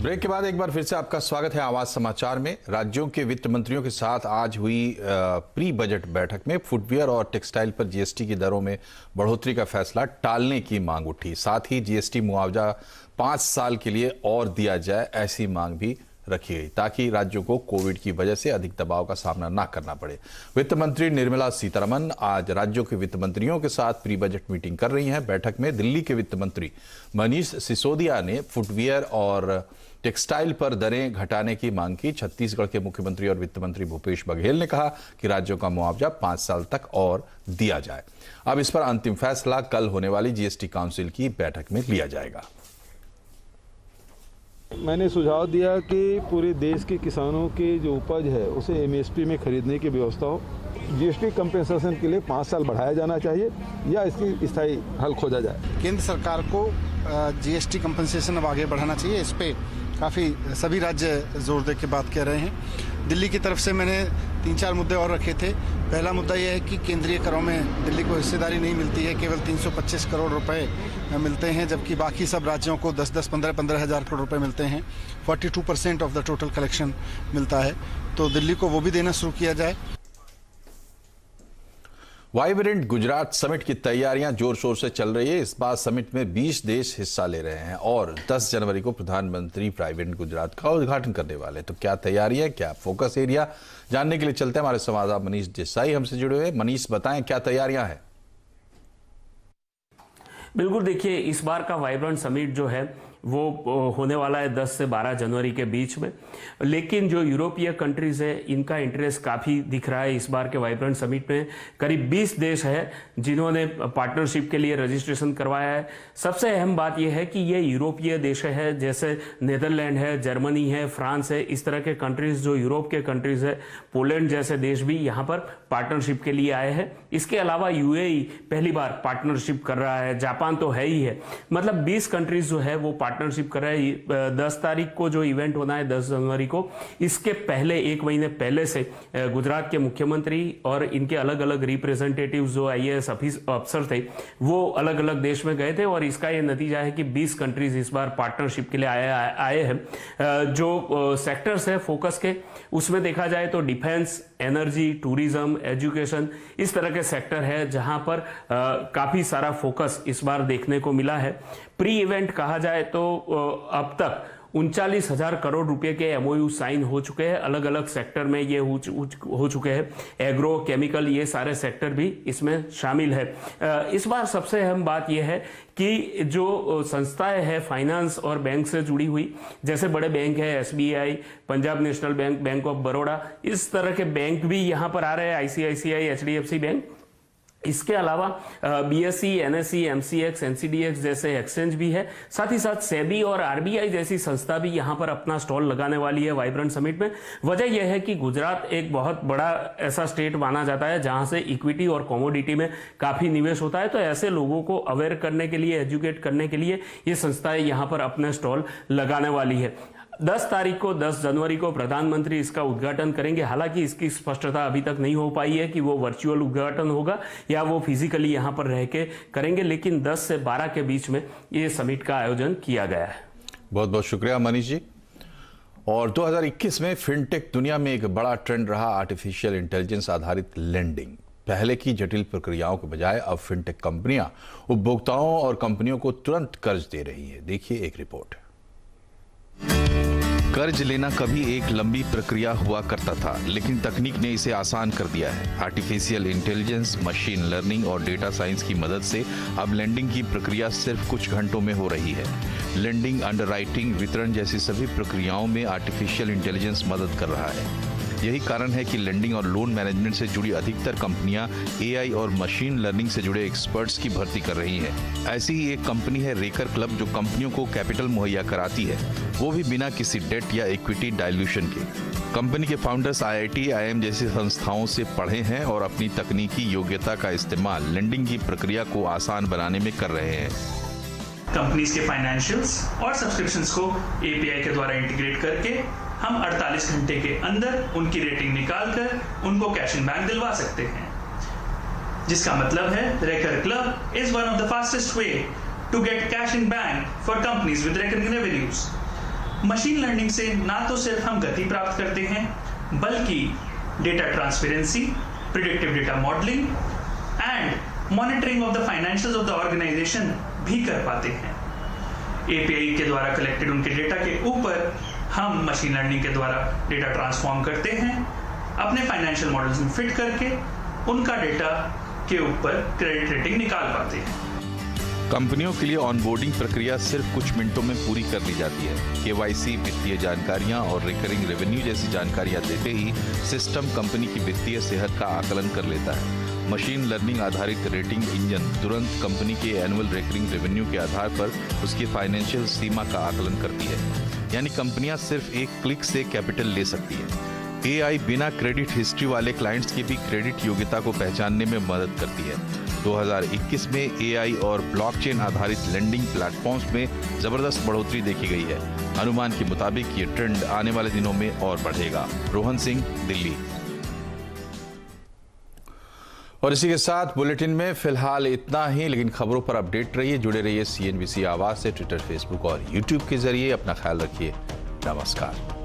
Break के बाद एक बार फिर से आपका स्वागत है आवाज समाचार में। राज्यों के वित्त मंत्रियों के साथ आज हुई प्री बजट बैठक में फुटवियर और टेक्सटाइल पर जीएसटी की दरों में बढ़ोतरी का फैसला टालने की मांग उठी। साथ ही जीएसटी मुआवजा 5 साल के लिए और दिया जाए, ऐसी मांग भी रखी गई ताकि राज्यों को कोविड की वजह से अधिक दबाव का सामना न करना पड़े। वित्त मंत्री निर्मला सीतारमण आज राज्यों के वित्त मंत्रियों के साथ प्री बजट मीटिंग कर रही हैं। बैठक में दिल्ली के वित्त मंत्री मनीष सिसोदिया ने फुटवियर और टेक्सटाइल पर दरें घटाने की मांग की। छत्तीसगढ़ के मुख्यमंत्री और वित्त मंत्री भूपेश बघेल ने कहा कि राज्यों का मुआवजा 5 साल तक और दिया जाए। अब इस पर अंतिम फैसला कल होने वाली जीएसटी काउंसिल की बैठक में लिया जाएगा। मैंने सुझाव दिया कि पूरे देश के किसानों की जो उपज है उसे एमएसपी में खरीदने की व्यवस्था हो। जीएसटी कंपेंसेशन के लिए 5 साल बढ़ाया जाना चाहिए या इसकी स्थायी हल खोजा जाए। केंद्र सरकार को जीएसटी कंपेंसेशन अब आगे बढ़ाना चाहिए। इस पे काफ़ी सभी राज्य जोर दे के बात कह रहे हैं। दिल्ली की तरफ से मैंने 3-4 मुद्दे और रखे थे। पहला मुद्दा यह है कि केंद्रीय करों में दिल्ली को हिस्सेदारी नहीं मिलती है, केवल 325 करोड़ रुपए मिलते हैं, जबकि बाकी सब राज्यों को 10-10, 15-15 हज़ार करोड़ रुपए मिलते हैं। 42% ऑफ द टोटल कलेक्शन मिलता है, तो दिल्ली को वो भी देना शुरू किया जाए। वाइब्रेंट गुजरात समिट की तैयारियां जोर शोर से चल रही है। इस बार समिट में 20 देश हिस्सा ले रहे हैं और 10 जनवरी को प्रधानमंत्री वाइब्रेंट गुजरात का उद्घाटन करने वाले। तो क्या तैयारी है, क्या फोकस एरिया, जानने के लिए चलते हैं हमारे संवाददाता मनीष देसाई हमसे जुड़े हुए। मनीष, बताएं क्या तैयारियां हैं। बिल्कुल, देखिए इस बार का वाइब्रेंट समिट जो है वो होने वाला है 10 से 12 जनवरी के बीच में, लेकिन जो यूरोपीय कंट्रीज है इनका इंटरेस्ट काफ़ी दिख रहा है। इस बार के वाइब्रेंट समिट में करीब 20 देश है जिन्होंने पार्टनरशिप के लिए रजिस्ट्रेशन करवाया है। सबसे अहम बात यह है कि ये यूरोपीय देश है, जैसे नेदरलैंड है, जर्मनी है, फ्रांस है। इस तरह के कंट्रीज जो यूरोप के कंट्रीज है, पोलैंड जैसे देश भी यहाँ पर पार्टनरशिप के लिए आए हैं। इसके अलावा यूएई पहली बार पार्टनरशिप कर रहा है, जापान तो है ही है। मतलब 20 कंट्रीज जो है वो पार्टनरशिप कर रहे हैं। 10 तारीख को जो इवेंट होना है 10 जनवरी को, इसके पहले 1 महीने पहले से गुजरात के मुख्यमंत्री और इनके अलग अलग रिप्रेजेंटेटिव्स जो आईएएस अफसर थे वो अलग अलग देश में गए थे और इसका ये नतीजा है कि 20 कंट्रीज इस बार पार्टनरशिप के लिए आए हैं। जो सेक्टर्स है फोकस के, उसमें देखा जाए तो डिफेंस, एनर्जी, टूरिज्म, एजुकेशन, इस तरह के सेक्टर है जहां पर काफी सारा फोकस इस बार देखने को मिला है। प्री इवेंट कहा जाए तो अब तक 39,000 करोड़ रुपए के एमओयू साइन हो चुके हैं। अलग अलग सेक्टर में ये हो चुके हैं। एग्रो, केमिकल, ये सारे सेक्टर भी इसमें शामिल है। इस बार सबसे अहम बात यह है कि जो संस्थाएं हैं फाइनेंस और बैंक से जुड़ी हुई, जैसे बड़े बैंक है SBI, Punjab national bank, bank of Baroda, इस तरह के बैंक भी यहाँ पर आ रहे हैं, आईसीआईसीआई, एचडीएफसी बैंक। इसके अलावा बीएसई, एनएसई, एमसीएक्स, एनसीडीएक्स जैसे एक्सचेंज भी है। साथ ही साथ सेबी और आरबीआई जैसी संस्था भी यहाँ पर अपना स्टॉल लगाने वाली है वाइब्रेंट समिट में। वजह यह है कि गुजरात एक बहुत बड़ा ऐसा स्टेट माना जाता है जहां से इक्विटी और कमोडिटी में काफी निवेश होता है। तो ऐसे लोगों को अवेयर करने के लिए, एजुकेट करने के लिए ये संस्थाएं यहाँ पर अपने स्टॉल लगाने वाली है। 10 तारीख को 10 जनवरी को प्रधानमंत्री इसका उद्घाटन करेंगे। हालांकि इसकी स्पष्टता अभी तक नहीं हो पाई है कि वो वर्चुअल उद्घाटन होगा या वो फिजिकली यहाँ पर रह के करेंगे, लेकिन 10 से 12 के बीच में ये समिट का आयोजन किया गया है। बहुत बहुत शुक्रिया मनीष जी। और 2021 में फिनटेक दुनिया में एक बड़ा ट्रेंड रहा आर्टिफिशियल इंटेलिजेंस आधारित लेंडिंग। पहले की जटिल प्रक्रियाओं के बजाय अब फिनटेक कंपनियां उपभोक्ताओं और कंपनियों को तुरंत कर्ज दे रही है। देखिए एक रिपोर्ट। कर्ज लेना कभी एक लंबी प्रक्रिया हुआ करता था, लेकिन तकनीक ने इसे आसान कर दिया है। आर्टिफिशियल इंटेलिजेंस, मशीन लर्निंग और डेटा साइंस की मदद से अब लेंडिंग की प्रक्रिया सिर्फ कुछ घंटों में हो रही है। लेंडिंग, अंडरराइटिंग, वितरण जैसी सभी प्रक्रियाओं में आर्टिफिशियल इंटेलिजेंस मदद कर रहा है। यही कारण है कि लेंडिंग और लोन मैनेजमेंट से जुड़ी अधिकतर कंपनियां एआई और मशीन लर्निंग से जुड़े एक्सपर्ट्स की भर्ती कर रही हैं। ऐसी ही एक कंपनी है रेकर क्लब, जो कंपनियों को कैपिटल मुहैया कराती है, वो भी बिना किसी डेट या इक्विटी डाइल्यूशन के। कंपनी के फाउंडर्स आईआईटी, आईएम जैसी संस्थाओं से पढ़े हैं और अपनी तकनीकी योग्यता का इस्तेमाल लेंडिंग की प्रक्रिया को आसान बनाने में कर रहे हैं। कंपनीज के फाइनेंशियल्स और सब्सक्रिप्शंस को एपीआई के द्वारा इंटीग्रेट करके हम 48 घंटे के अंदर उनकी रेटिंग निकालकर उनको कैश इन बैंक दिलवा सकते हैं, जिसका मतलब है wrecker club is one of the fastest way to get cash in bank for companies with recurring revenues. Machine learning से ना तो सिर्फ हम गति प्राप्त करते हैं, बल्कि data transparency, predictive data modelling and monitoring of the financials of the organisation भी कर पाते हैं। एपीआई के द्वारा कलेक्टेड उनके डेटा के ऊपर हम मशीन लर्निंग के द्वारा डेटा ट्रांसफॉर्म करते हैं, अपने फाइनेंशियल मॉडल्स में फिट करके उनका डेटा के ऊपर क्रेडिट रेटिंग निकाल पाते हैं। कंपनियों के लिए ऑनबोर्डिंग प्रक्रिया सिर्फ कुछ मिनटों में पूरी कर ली जाती है। केवाईसी, वित्तीय जानकारियां और रिकरिंग रेवेन्यू जैसी जानकारियां देते ही सिस्टम कंपनी की वित्तीय सेहत का आकलन कर लेता है। मशीन लर्निंग आधारित रेटिंग इंजन तुरंत कंपनी के एनुअल रिकरिंग रेवेन्यू के आधार पर उसकी फाइनेंशियल सीमा का आकलन करती है, यानी कंपनियां सिर्फ एक क्लिक से कैपिटल ले सकती है। एआई बिना क्रेडिट हिस्ट्री वाले क्लाइंट्स की भी क्रेडिट योग्यता को पहचानने में मदद करती है। 2021 में एआई और ब्लॉकचेन आधारित लेंडिंग प्लेटफॉर्म्स में जबरदस्त बढ़ोतरी देखी गई है। अनुमान के मुताबिक ये ट्रेंड आने वाले दिनों में और बढ़ेगा। रोहन सिंह, दिल्ली। और इसी के साथ बुलेटिन में फिलहाल इतना ही, लेकिन खबरों पर अपडेट रहिए, जुड़े रहिए CNBC आवाज से ट्विटर, फेसबुक और YouTube के जरिए। अपना ख्याल रखिए। नमस्कार।